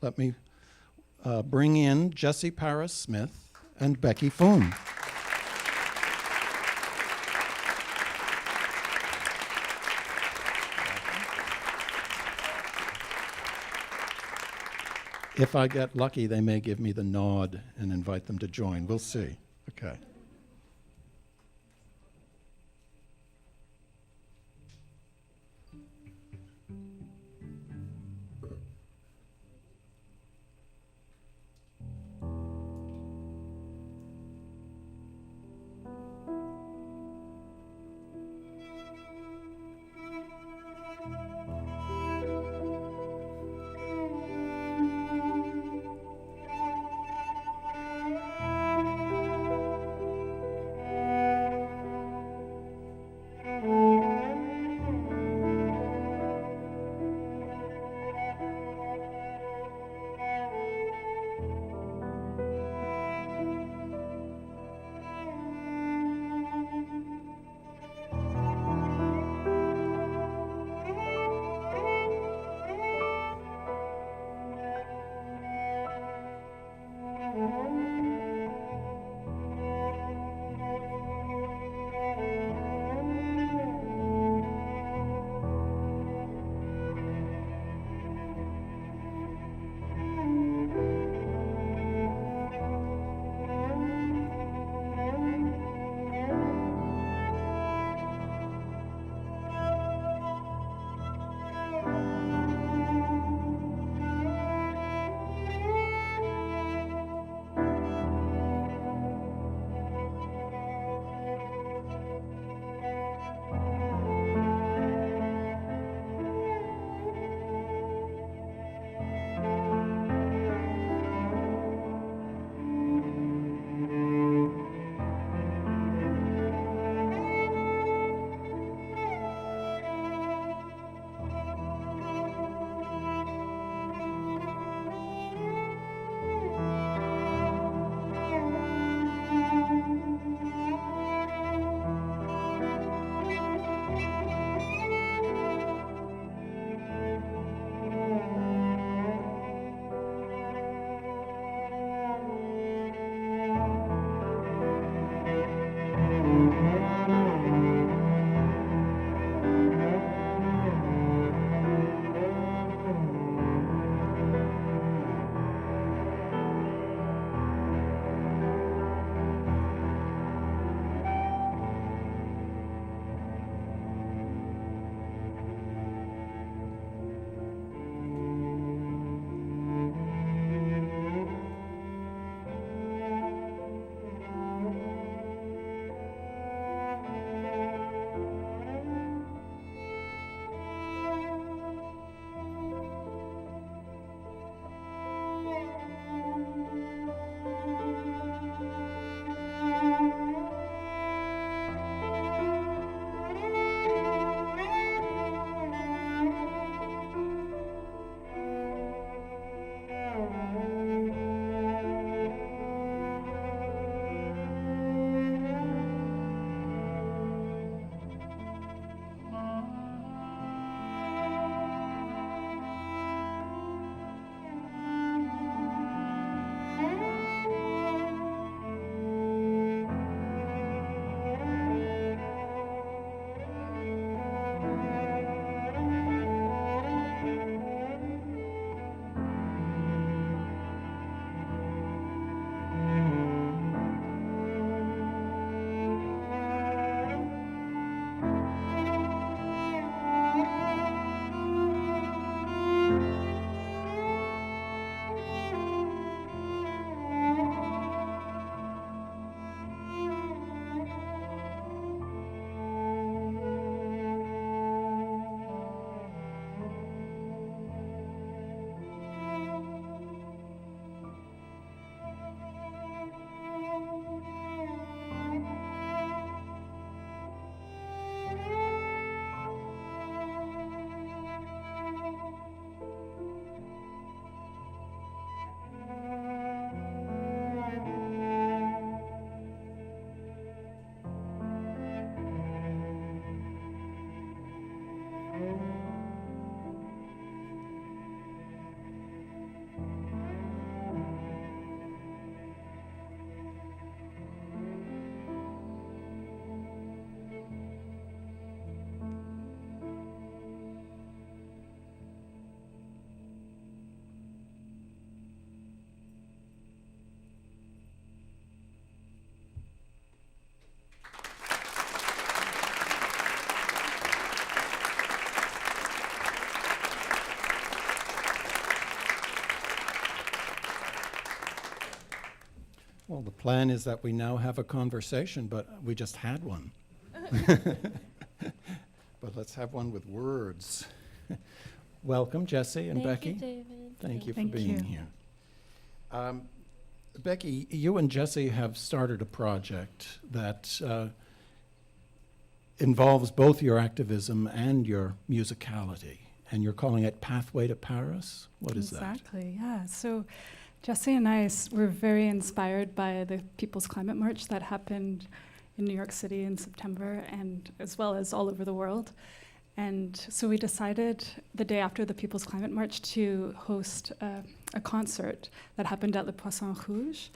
let me bring in Jessie Paris-Smith and Becky Foon. If I get lucky, they may give me the nod and invite them to join. We'll see. Okay. Well, the plan is that we now have a conversation, but we just had one. But let's have one with words. Welcome, Jesse and Becky. Thank you, David. Thank you for Thank being you. here. Becky, you and Jesse have started a project that involves both your activism and your musicality, and you're calling it Pathway to Paris. What is that? Exactly, yeah. So Jesse and I were very inspired by the People's Climate March that happened in New York City in September, and as well as all over the world. And so we decided the day after the People's Climate March to host a concert that happened at Le Poisson Rouge.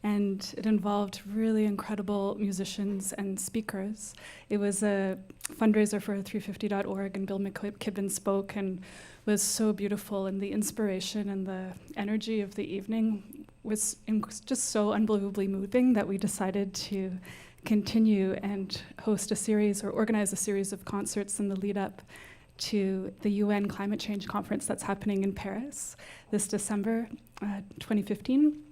And it involved really incredible musicians and speakers. It was a fundraiser for 350.org, and Bill McKibben spoke and was so beautiful. And the inspiration and the energy of the evening was just so unbelievably moving that we decided to continue and host a series or organize a series of concerts in the lead up to the UN Climate Change Conference that's happening in Paris this December 2015.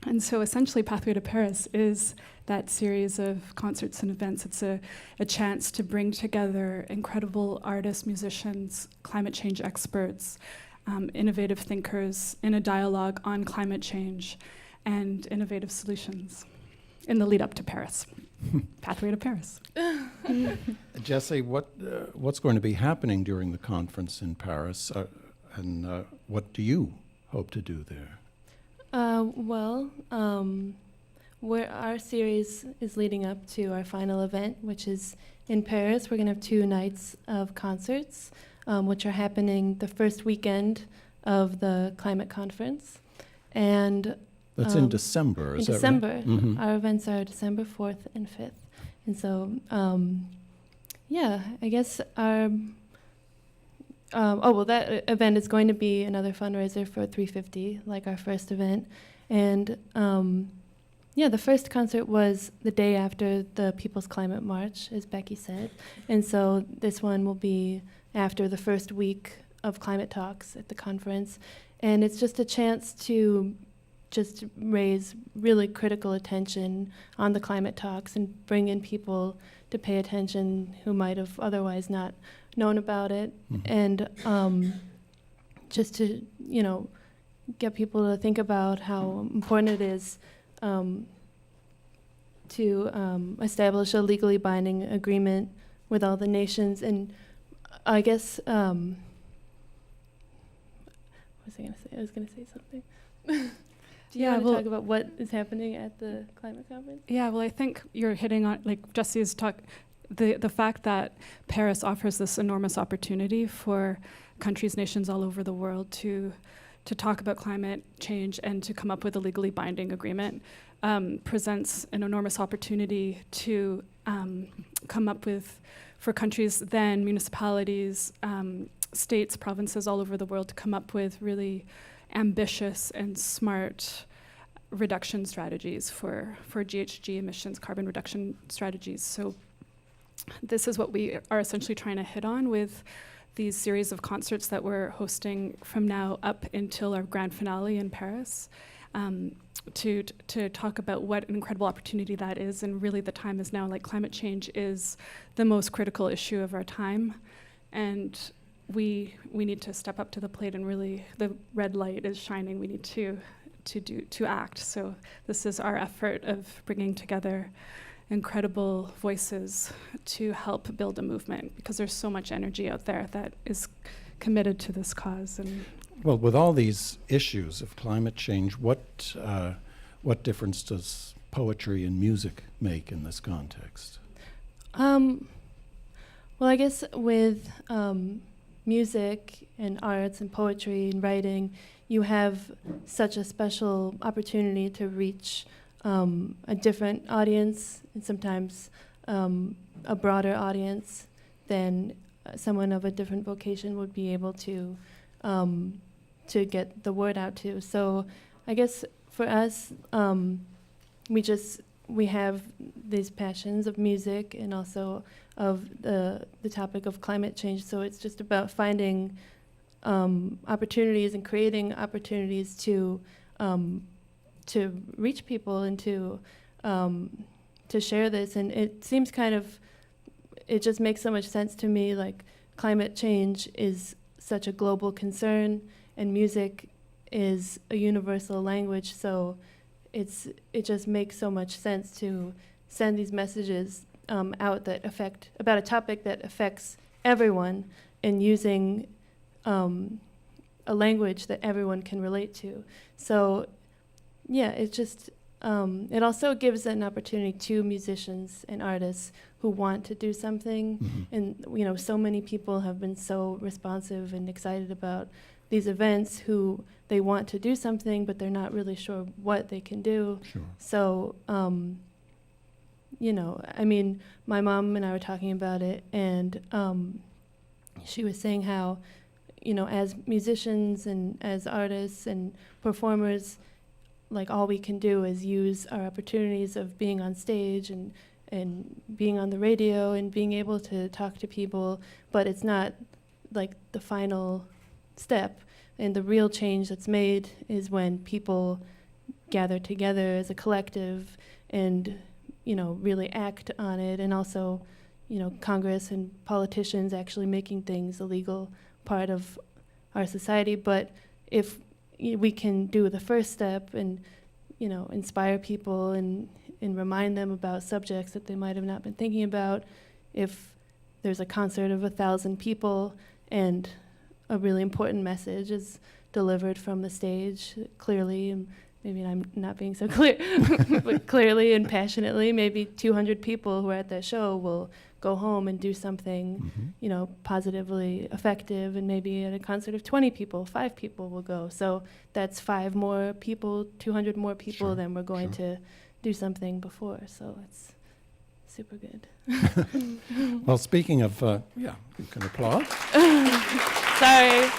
And so essentially Pathway to Paris is that series of concerts and events. It's a chance to bring together incredible artists, musicians, climate change experts, innovative thinkers in a dialogue on climate change and innovative solutions in the lead up to Paris. Pathway to Paris. Jesse, what's going to be happening during the conference in Paris, and what do you hope to do there? Where our series is leading up to our final event, which is in Paris. We're going to have 2 nights of concerts, which are happening the first weekend of the climate conference. And that's in December, is that right? December. Mm-hmm. Our events are December 4th and 5th. And so, I guess our... that event is going to be another fundraiser for 350, like our first event. And the first concert was the day after the People's Climate March, as Becky said. And so this one will be after the first week of climate talks at the conference. And it's just a chance to just raise really critical attention on the climate talks and bring in people to pay attention who might have otherwise not known about it, and just to, get people to think about how important it is to establish a legally binding agreement with all the nations. And I guess, what was I going to say? I was going to say something. Do you want to talk about what is happening at the climate conference? Yeah, well, I think you're hitting on, like Jesse's talk, the fact that Paris offers this enormous opportunity for countries, nations all over the world to talk about climate change and to come up with a legally binding agreement presents an enormous opportunity to come up with, for countries, then municipalities, states, provinces all over the world, to come up with really ambitious and smart reduction strategies for GHG emissions, carbon reduction strategies. So this is what we are essentially trying to hit on with these series of concerts that we're hosting from now up until our grand finale in Paris, to talk about what an incredible opportunity that is. And really the time is now. Like, climate change is the most critical issue of our time, and we need to step up to the plate, and really the red light is shining. We need to act. So this is our effort of bringing together incredible voices to help build a movement, because there's so much energy out there that is committed to this cause. And well, with all these issues of climate change, what difference does poetry and music make in this context? Well, I guess with music and arts and poetry and writing, you have such a special opportunity to reach a different audience, and sometimes a broader audience than someone of a different vocation would be able to get the word out to. So I guess for us, we have these passions of music and also of the topic of climate change. So it's just about finding opportunities and creating opportunities to to reach people and to share this. And it seems it just makes so much sense to me. Like, climate change is such a global concern, and music is a universal language. So it just makes so much sense to send these messages out about a topic that affects everyone, and using a language that everyone can relate to. So yeah, it also gives an opportunity to musicians and artists who want to do something. Mm-hmm. And so many people have been so responsive and excited about these events, who they want to do something, but they're not really sure what they can do. Sure. So, my mom and I were talking about it, and she was saying how, as musicians and as artists and performers, like, all we can do is use our opportunities of being on stage and being on the radio and being able to talk to people, but it's not like the final step. And the real change that's made is when people gather together as a collective and really act on it, and also Congress and politicians actually making things a legal part of our society. But if we can do the first step and inspire people and remind them about subjects that they might have not been thinking about, if there's a concert of 1,000 people and a really important message is delivered from the stage clearly, and maybe I'm not being so clear, but clearly and passionately, maybe 200 people who are at that show will go home and do something, Mm-hmm. Positively effective. And maybe at a concert of 20 people, 5 people will go. So that's 5 more people, 200 more people Sure, than we're going sure. to do something before. So it's super good. Well, speaking of, you can applaud. Sorry.